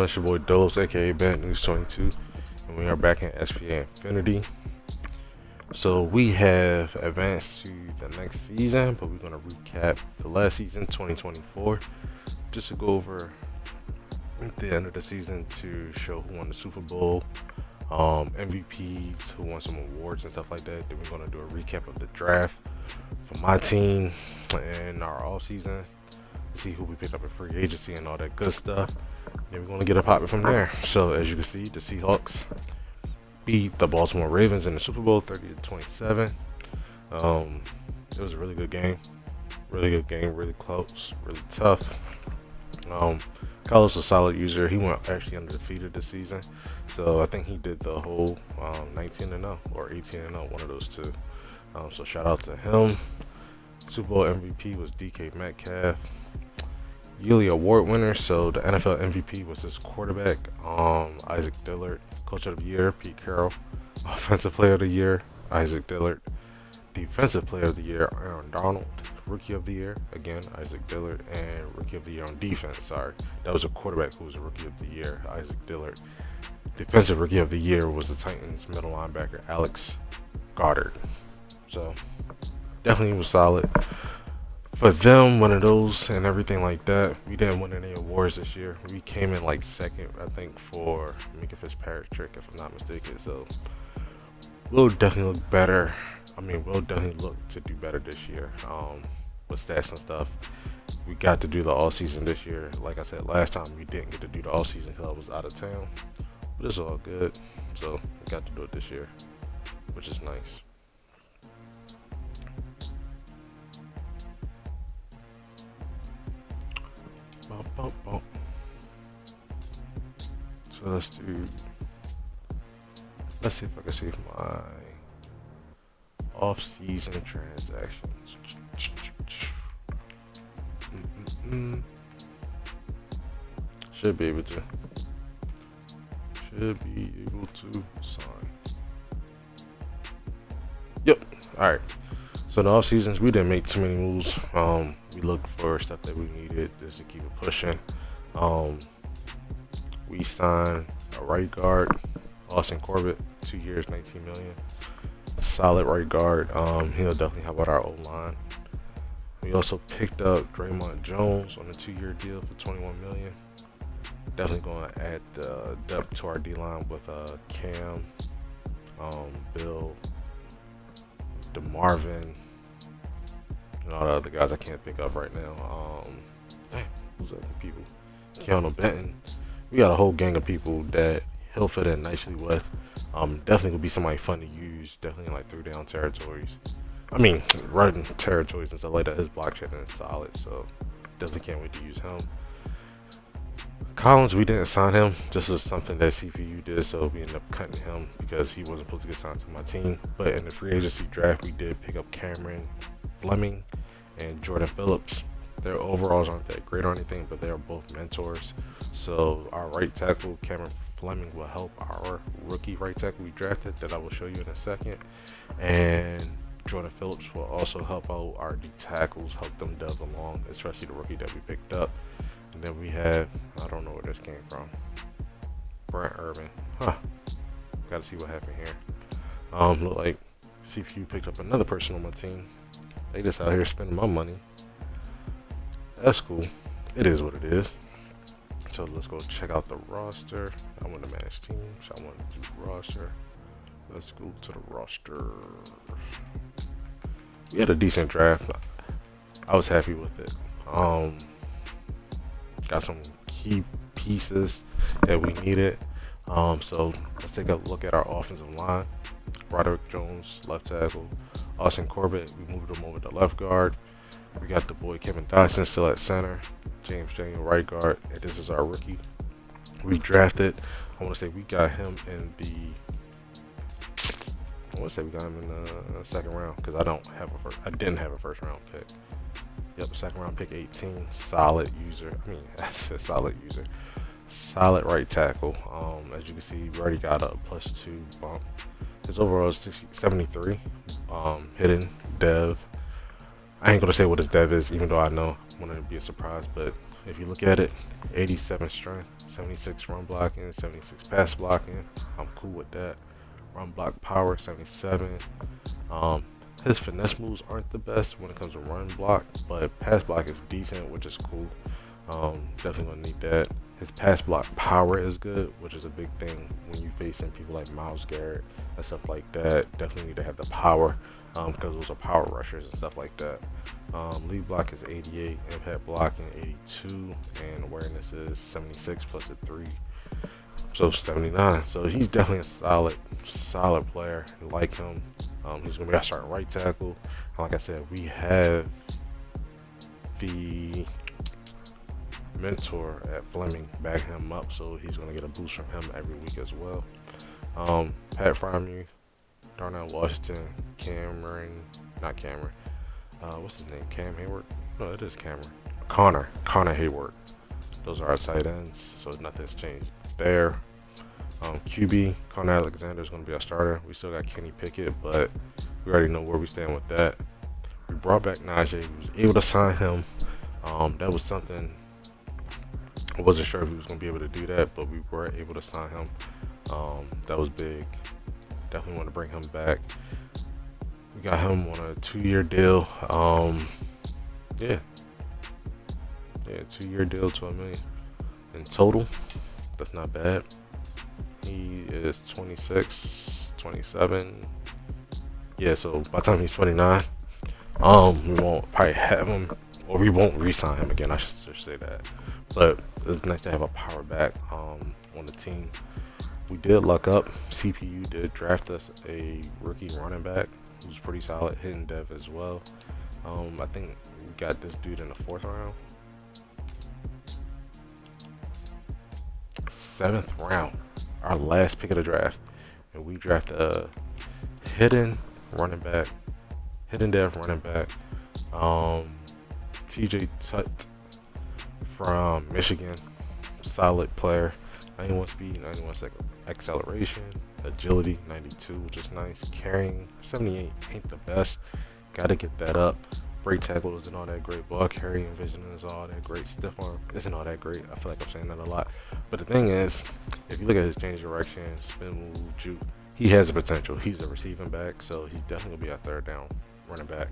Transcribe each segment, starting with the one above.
It's your boy Dose, aka Bent News 22, and we are back in SPA Infinity. So we have advanced to the next season, but we're gonna recap the last season, 2024, just to go over the end of the season to show who won the Super Bowl, MVPs, who won some awards and stuff like that. Then we're gonna do a recap of the draft for my team and our off season. See who we picked up in free agency and all that good stuff. Then we're going to get a popping from there. So as you can see, the Seahawks beat the Baltimore Ravens in the Super Bowl 30-27. It was a really good game, really close, really tough. Carlos was a solid user. He went actually undefeated this season, so I think he did the whole 19-0 or 18-0, one of those two. So shout out to him. Super Bowl MVP was DK Metcalf. Yearly award winner, so the NFL MVP was his quarterback, Isaac Dillard. Coach of the year, Pete Carroll. Offensive player of the year, Isaac Dillard. Defensive player of the year, Aaron Donald. Rookie of the year, again, Isaac Dillard. And rookie of the year on defense, sorry, that was a quarterback who was a rookie of the year, Isaac Dillard. Defensive rookie of the year was the Titans middle linebacker, Alex Goddard. So definitely was solid. For them, one of those and everything like that. We didn't win any awards this year. We came in like second, I think, for Minka Fitzpatrick, if I'm not mistaken. So we'll definitely look better. We'll definitely look to do better this year with stats and stuff. We got to do the all season this year. Like I said last time, we didn't get to do the all season because I was out of town. But it's all good. So we got to do it this year, which is nice. So let's see if I can save my off-season transactions. Should be able to sign. Yep. All right. So the off seasons, we didn't make too many moves. We looked for stuff that we needed just to keep it pushing. We signed a right guard, Austin Corbett, 2 years, $19 million. Solid right guard. He'll definitely help out our O-line. We also picked up Draymond Jones on a 2-year deal for $21 million. Definitely going to add depth to our D-line with Cam, Bill, DeMarvin, and all the other guys I can't pick up right now. Who's other people? Keanu Benton. We got a whole gang of people that he'll fit in nicely with. Definitely will be somebody fun to use. Definitely in like 3-down territories. Running territories and stuff like that. His block shedding is solid, so definitely can't wait to use him. Collins, we didn't sign him. This is something that CPU did, so we ended up cutting him because he wasn't supposed to get signed to my team. But in the free agency draft, we did pick up Cameron Fleming and Jordan Phillips. Their overalls aren't that great or anything, but they are both mentors. So our right tackle, Cameron Fleming, will help our rookie right tackle we drafted that I will show you in a second. And Jordan Phillips will also help out our D tackles, help them delve along, especially the rookie that we picked up. And then we have, I don't know where this came from, Brent Irvin. Gotta see what happened here. Look like CPU picked up another person on my team. They just out here spending my money. That's cool. It is what it is. So let's go check out the roster. I want to manage teams. I want to do roster. Let's go to the roster. We had a decent draft. I was happy with it. Got some key pieces that we needed. So let's take a look at our offensive line. Roderick Jones, left tackle. Austin Corbett, we moved him over to left guard. We got the boy Kevin Dotson still at center. James Daniel, right guard. And this is our rookie. We drafted. I want to say we got him in the second round because I didn't have a first round pick. Yep, second round pick 18. Solid user. I said solid user. Solid right tackle. As you can see, we already got a +2 bump. His overall is 73. Hidden, dev, I ain't gonna say what his dev is, even though I know wouldn't be a surprise. But if you look at it, 87 strength, 76 run blocking, 76 pass blocking. I'm cool with that. Run block power, 77. Um, his finesse moves aren't the best when it comes to run block, but pass block is decent, which is cool. Definitely gonna need that. His pass block power is good, which is a big thing when you facing people like Myles Garrett and stuff like that. Definitely need to have the power, because those are power rushers and stuff like that. Lead block is 88, impact blocking 82, and awareness is 76 plus a 3, so 79. So he's definitely a solid player. I like him. He's gonna be our starting right tackle. And like I said, we have the mentor at Fleming back him up, so he's gonna get a boost from him every week as well. Pat Frymu, Darnell Washington, not Cameron. What's his name? Cam Hayward? No, it is Cameron. Connor Hayward. Those are our tight ends, so nothing's changed there. QB, Connor Alexander is going to be our starter. We still got Kenny Pickett, but we already know where we stand with that. We brought back Najee. We was able to sign him. That was something I wasn't sure if he was going to be able to do that, but we were able to sign him. That was big. Definitely want to bring him back. We got him on a 2-year deal. Yeah, 2-year deal, $12 million in total. That's not bad. He is 26, 27. Yeah, so by the time he's 29, we won't probably have him, or we won't re-sign him again. I should just say that. But it's nice to have a power back on the team. We did luck up. CPU did draft us a rookie running back who's pretty solid, hidden dev as well. I think we got this dude in the 4th round. 7th round, our last pick of the draft, and we drafted a hidden dev running back, TJ Tutt from Michigan, solid player, 91 speed, 91 second acceleration, agility 92, which is nice, carrying 78 ain't the best, gotta get that up. Break tackle isn't all that great. Ball carrying vision is all that great. Stiff arm isn't all that great. I feel like I'm saying that a lot. But the thing is, if you look at his change of direction, spin move, juke, he has the potential. He's a receiving back, so he's definitely going to be our 3rd down running back.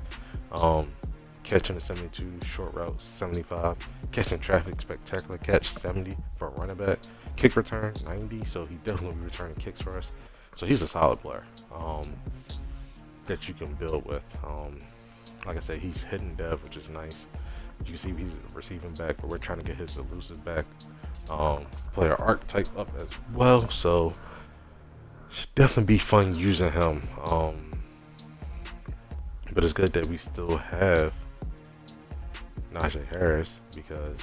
Catching the 72, short routes 75. Catching traffic, spectacular catch 70 for a running back. Kick return 90, so he definitely will be returning kicks for us. So he's a solid player that you can build with. Like I said, he's hidden dev, which is nice. You can see he's a receiving back, but we're trying to get his elusive back player archetype up as well. So should definitely be fun using him. But it's good that we still have Najee Harris, because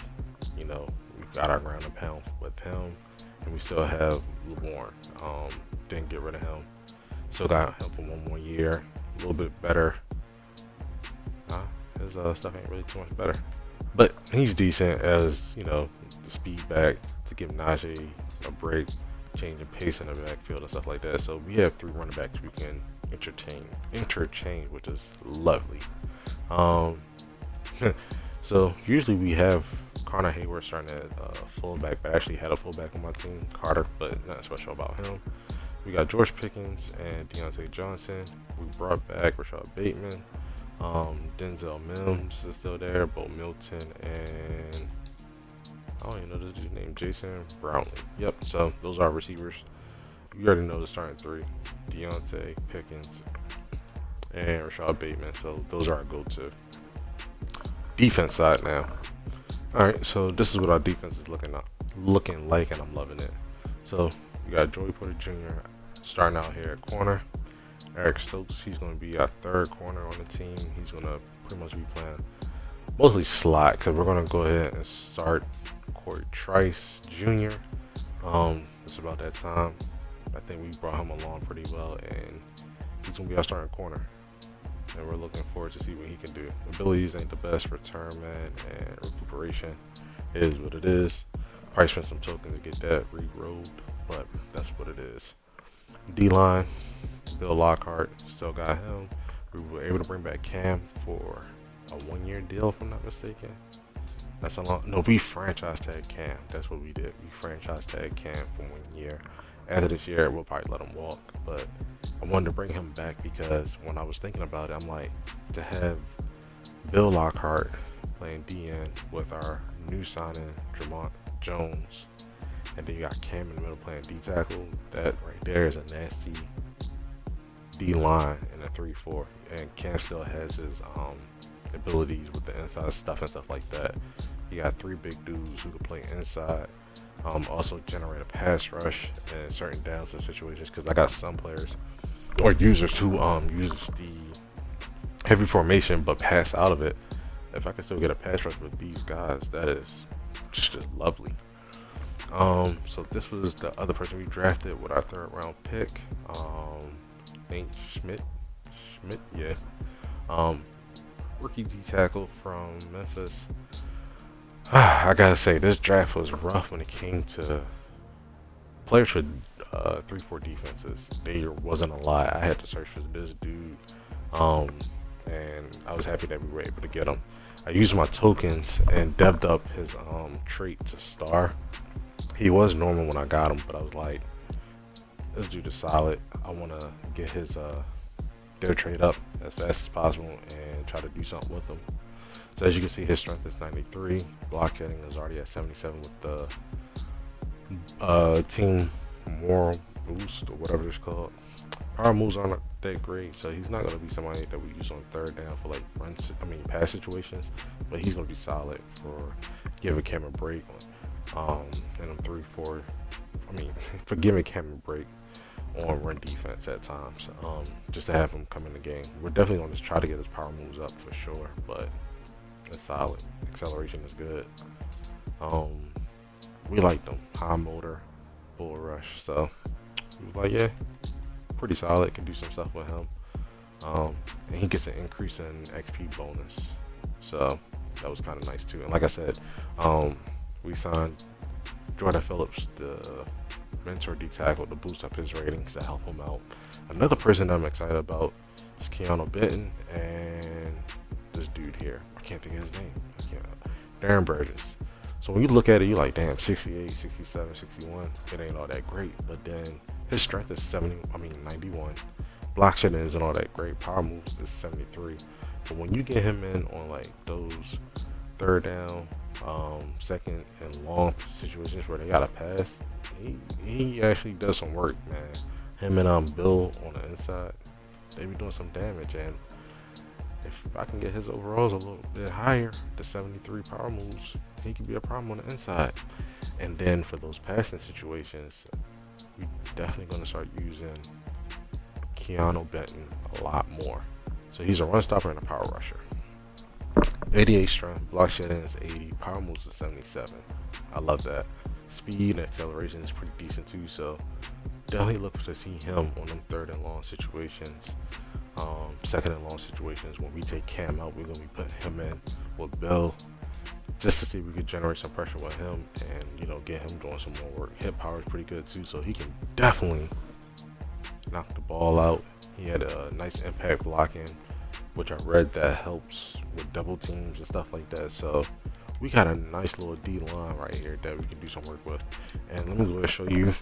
we got our ground and pound with him, and we still have LeBorn. Didn't get rid of him. Still got him for 1 more year. A little bit better. His stuff ain't really too much better, but he's decent as the speed back to give Najee a break, change the pace in the backfield and stuff like that. So we have 3 running backs we can interchange, which is lovely. So usually we have Connor Hayward starting at fullback, but I actually had a fullback on my team, Carter, but nothing special about him. We got George Pickens and Deontay Johnson. We brought back Rashad Bateman. Denzel Mims is still there, Bo Milton, and I don't even know this dude's name, Jason Brownlee. Yep, so those are receivers. You already know the starting 3, Deontay, Pickens, and Rashad Bateman. So those are our go-to. Defense side now. Alright, so this is what our defense is looking like, and I'm loving it. So we got Joey Porter Jr. starting out here at corner. Eric Stokes, he's going to be our 3rd corner on the team. He's going to pretty much be playing mostly slot, because we're going to go ahead and start Corey Trice Jr. It's about that time. I think we brought him along pretty well, and he's going to be our starting corner. And we're looking forward to see what he can do. Abilities ain't the best, return man and recuperation is what it is. Probably spent some tokens to get that re-rolled, but that's what it is. D-line, Bill Lockhart, still got him. We were able to bring back Cam for a 1-year deal, if I'm not mistaken. That's a long. No, we franchise tag Cam. That's what we did. We franchise tag Cam for 1 year. After this year, we'll probably let him walk. But I wanted to bring him back because when I was thinking about it, I'm like, to have Bill Lockhart playing DN with our new signing Tremont Jones, and then you got Cam in the middle playing D tackle. That right there is a nasty D line in a 3-4, and Cam still has his abilities with the inside stuff and stuff like that. You got 3 big dudes who can play inside, also generate a pass rush in certain downs and situations. Because I got some players or users who uses the heavy formation but pass out of it. If I can still get a pass rush with these guys, that is just lovely. So this was the other person we drafted with our 3rd round pick. Named Schmidt, yeah. Rookie D tackle from Memphis. I gotta say, this draft was rough when it came to players for 3-4 defenses. There wasn't a lot. I had to search for this dude, and I was happy that we were able to get him. I used my tokens and devved up his trait to star. He was normal when I got him, but I was like, this dude is solid. I want to get his their trade up as fast as possible and try to do something with him. So as you can see, his strength is 93. Block shedding is already at 77 with the team moral boost or whatever it's called. Power moves aren't that great, so he's not going to be somebody that we use on 3rd down for like pass situations. But he's going to be solid for giving Cam a break in them 3-4. For giving Cam a break on run defense at times, just to have him come in the game. We're definitely going to try to get his power moves up for sure, but it's solid. Acceleration is good. We liked him. High motor, bull rush. So he was like, yeah, pretty solid. Can do some stuff with him. And he gets an increase in XP bonus. So that was kind of nice too. And like I said, we signed Jordan Phillips, the mentor D tackle, to boost up his ratings to help him out. Another person I'm excited about is Keanu Benton and this dude here. I can't think of his name. Darren Burgess. So when you look at it, you're like, damn, 68, 67, 61. It ain't all that great. But then his strength is 91. Block shedding isn't all that great. Power moves is 73. But when you get him in on like those 3rd down, 2nd and long situations where they gotta pass, he actually does some work, man. Him and Bill on the inside, they be doing some damage. And if I can get his overalls a little bit higher to 73 power moves, he could be a problem on the inside. And then for those passing situations, we definitely gonna start using Keanu Benton a lot more. So he's a run stopper and a power rusher. 88 strength, block shedding is 80, power moves is 77. I love that. Speed and acceleration is pretty decent too, so definitely look to see him on them 3rd and long situations, 2nd and long situations. When we take Cam out, we're gonna be putting him in with Bill, just to see if we could generate some pressure with him and get him doing some more work. Hit power is pretty good too, so he can definitely knock the ball out. He had a nice impact blocking, which I read that helps with double teams and stuff like that. So we got a nice little D line right here that we can do some work with. And let me go ahead and show you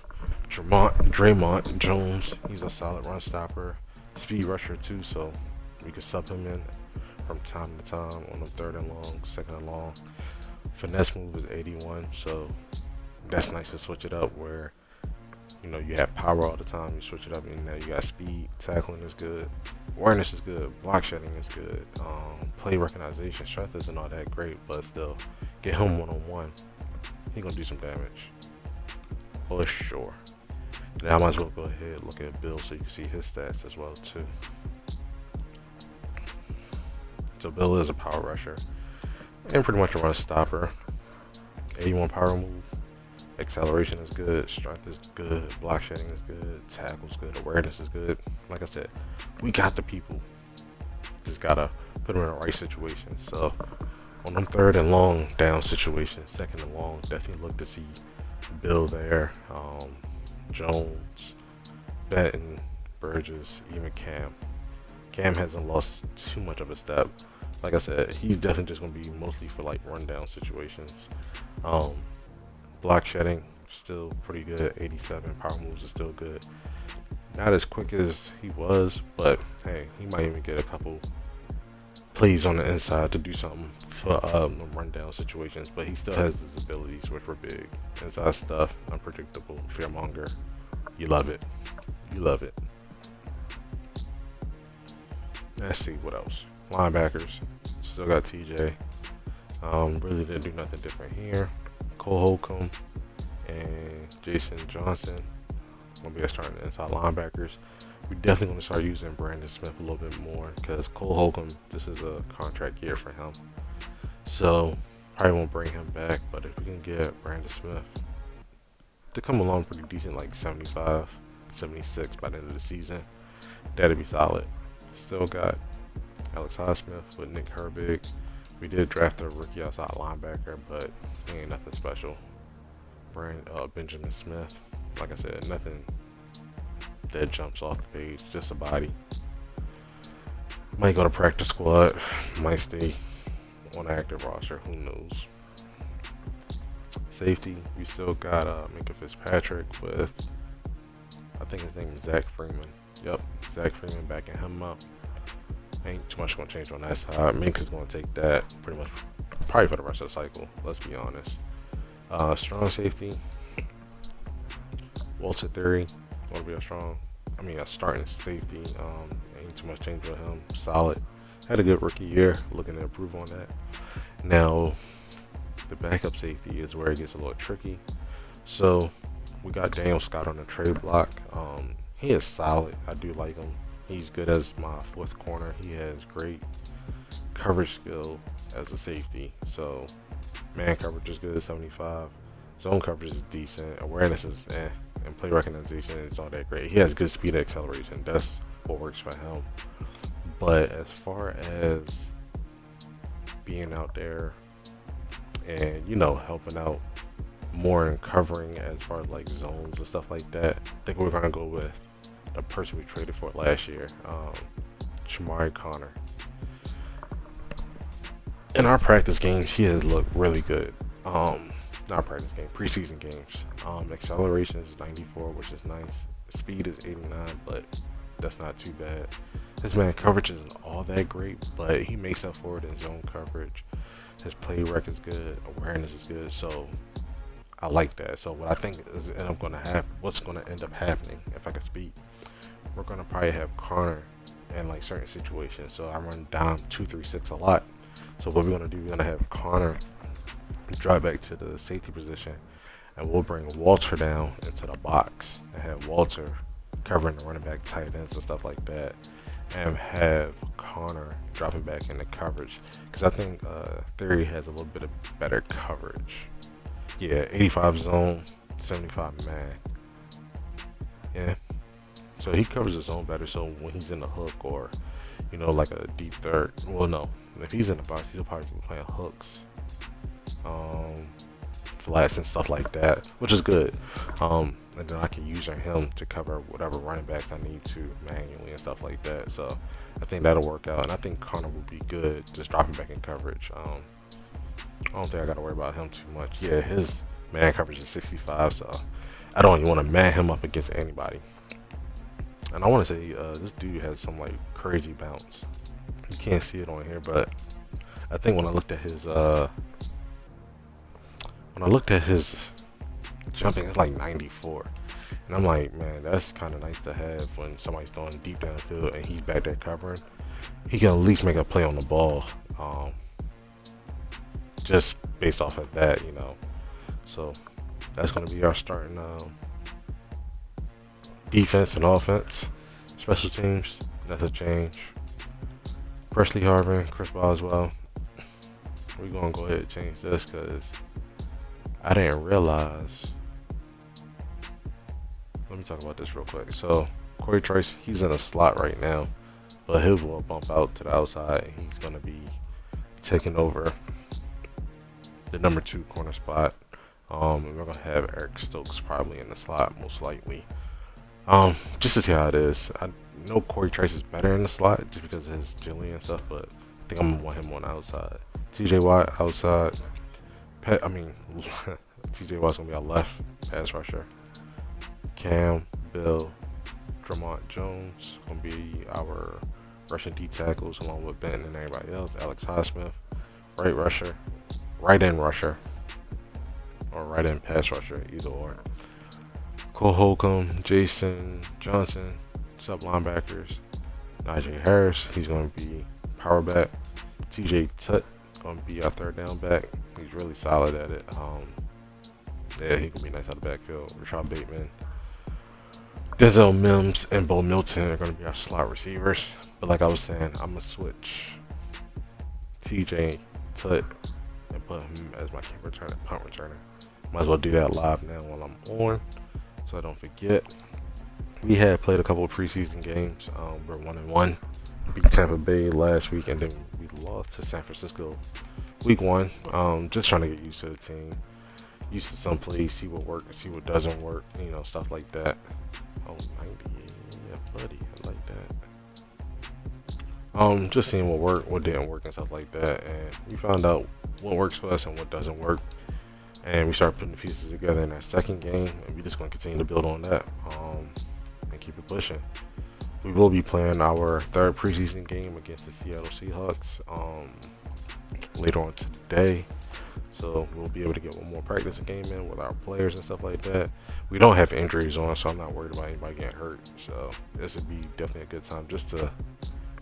Draymond Jones. He's a solid run stopper, speed rusher too, so we can sub him in from time to time on the 3rd and long, 2nd and long. Finesse move is 81, so that's nice to switch it up where you have power all the time. You switch it up, and now you got speed. Tackling is good. Awareness is good. Block shedding is good. Play recognition, strength isn't all that great, but still, get him one-on-one. He gonna do some damage for sure. Now I might as well go ahead and look at Bill so you can see his stats as well too. So Bill is a power rusher and pretty much a run stopper. 81 power move. Acceleration is good, strength is good, block shedding is good, tackle's good, awareness is good. Like I said, we got the people. Just gotta put them in the right situation. So on them 3rd and long down situations, 2nd and long, definitely look to see Bill there, Jones, Benton, Burgess, even Cam. Cam hasn't lost too much of a step, like I said, he's definitely just gonna be mostly for like rundown situations. Um, Block shedding still pretty good. 87 power moves is still good. Not as quick as he was, but hey, he might even get a couple plays on the inside to do something for rundown situations. But he still has his abilities, which were big. Inside stuff, unpredictable, fearmonger. You love it. You love it. Let's see what else. Linebackers, still got TJ. Really didn't do nothing different here. Cole Holcomb and Jason Johnson gonna be starting inside linebackers. We definitely gonna start using Brandon Smith a little bit more because Cole Holcomb, this is a contract year for him. So probably won't bring him back, but if we can get Brandon Smith to come along pretty decent, like 75, 76 by the end of the season, that'd be solid. Still got Alex Highsmith with Nick Herbig. We did draft a rookie outside linebacker, but he ain't nothing special. Benjamin Smith, like I said, nothing that jumps off the page, just a body. Might go to practice squad, might stay on the active roster, who knows. Safety, we still got Minka Fitzpatrick with, I think his name is Zach Freeman. Yep, Zach Freeman backing him up. Ain't too much gonna change on that side. Minka's gonna take that pretty much probably for the rest of the cycle, let's be honest. Strong safety, Walter Theory, gonna be a starting safety. Ain't too much change with him. Solid. Had a good rookie year. Looking to improve on that. Now, the backup safety is where it gets a little tricky. So we got Daniel Scott on the trade block. He is solid. I do like him. He's good as my fourth corner. He has great coverage skill as a safety. So man coverage is good at 75. Zone coverage is decent. Awareness is and play recognition is not that great. He has good speed and acceleration. That's what works for him. But as far as being out there and helping out more in covering as far as like zones and stuff like that, I think we're gonna go with the person we traded for last year, Shamari Connor. In our practice games, he has looked really good. Not practice game, preseason games. Acceleration is 94, which is nice. Speed is 89, but that's not too bad. His man coverage isn't all that great, but he makes up for it in zone coverage. His play rec is good, awareness is good, so I like that. So what I think is what's gonna end up happening, if I could speak, we're gonna probably have Connor in like certain situations. So I run down 2-3-6 a lot. So what we're gonna do, we're gonna have Connor drive back to the safety position, and we'll bring Walter down into the box and have Walter covering the running back tight ends and stuff like that, and have Connor dropping back into coverage, because I think Theory has a little bit of better coverage. Yeah, 85 zone, 75 man. Yeah, so he covers the zone better. So when he's in the hook or like a deep third, well, no, if he's in the box, he'll probably be playing hooks, flats and stuff like that, which is good. And then I can use him to cover whatever running backs I need to manually and stuff like that. So I think that'll work out, and I think Connor will be good just dropping back in coverage. I don't think I got to worry about him too much. Yeah, his man coverage is 65, so I don't even want to man him up against anybody. And I want to say this dude has some like crazy bounce. You can't see it on here, but I think when I looked at his jumping, it's like 94, and I'm like, man, that's kind of nice to have when somebody's throwing deep down the field and he's back there covering. He can at least make a play on the ball, just based off of that, So that's going to be our starting defense and offense. Special teams, that's a change. Presley Harvin, Chris Boswell. We're going to go ahead and change this because I didn't realize. Let me talk about this real quick. So Corey Trice, he's in a slot right now, but he will bump out to the outside, and he's going to be taking over the number 2 corner spot. And we're going to have Eric Stokes probably in the slot, most likely. Just to see how it is. I know Corey Trice is better in the slot just because of his agility and stuff, but I think I'm gonna want him on the outside. TJ Watt outside. TJ Watt's gonna be our left pass rusher. Cam, Bill, Tremont Jones gonna be our rushing D tackles along with Benton and everybody else. Alex Highsmith, right rusher, right end rusher, or right end pass rusher, either or. Cole Holcomb, Jason Johnson, sub linebackers. Najee Harris, he's gonna be power back. TJ Tutt gonna be our third down back. He's really solid at it. Yeah, he can be nice out of the backfield. Rashad Bateman, Denzel Mims, and Bo Milton are going to be our slot receivers. But like I was saying, I'm going to switch TJ Tutt and put him as my kick returner, punt returner. Might as well do that live now while I'm on, so I don't forget. We had played a couple of preseason games. We're 1-1. Beat Tampa Bay last week, and then we lost to San Francisco week 1. Just trying to get used to the team. Used to some plays, see what works, see what doesn't work, stuff like that. Oh, 98, yeah, buddy, I like that. Just seeing what worked, what didn't work, and stuff like that, and we found out what works for us and what doesn't work, and we started putting the pieces together in that second game, and we're just going to continue to build on that, and keep it pushing. We will be playing our third preseason game against the Seattle Seahawks later on today. So we'll be able to get one more practice game in with our players and stuff like that. We don't have injuries on, so I'm not worried about anybody getting hurt. So this would be definitely a good time just to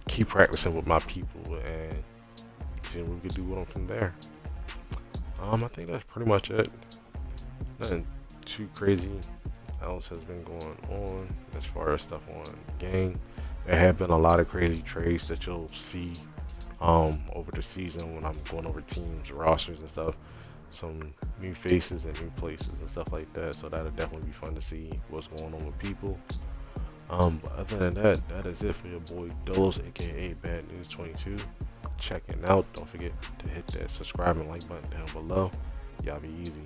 keep practicing with my people and see what we could do with them from there. I think that's pretty much it. Nothing too crazy else has been going on as far as stuff on the game. There have been a lot of crazy trades that you'll see over the season when I'm going over teams, rosters and stuff. Some new faces and new places and stuff like that. So that'll definitely be fun to see what's going on with people. But other than that, that is it for your boy Dolos, aka Bad News 22. Checking out. Don't forget to hit that subscribe and like button down below. Y'all be easy.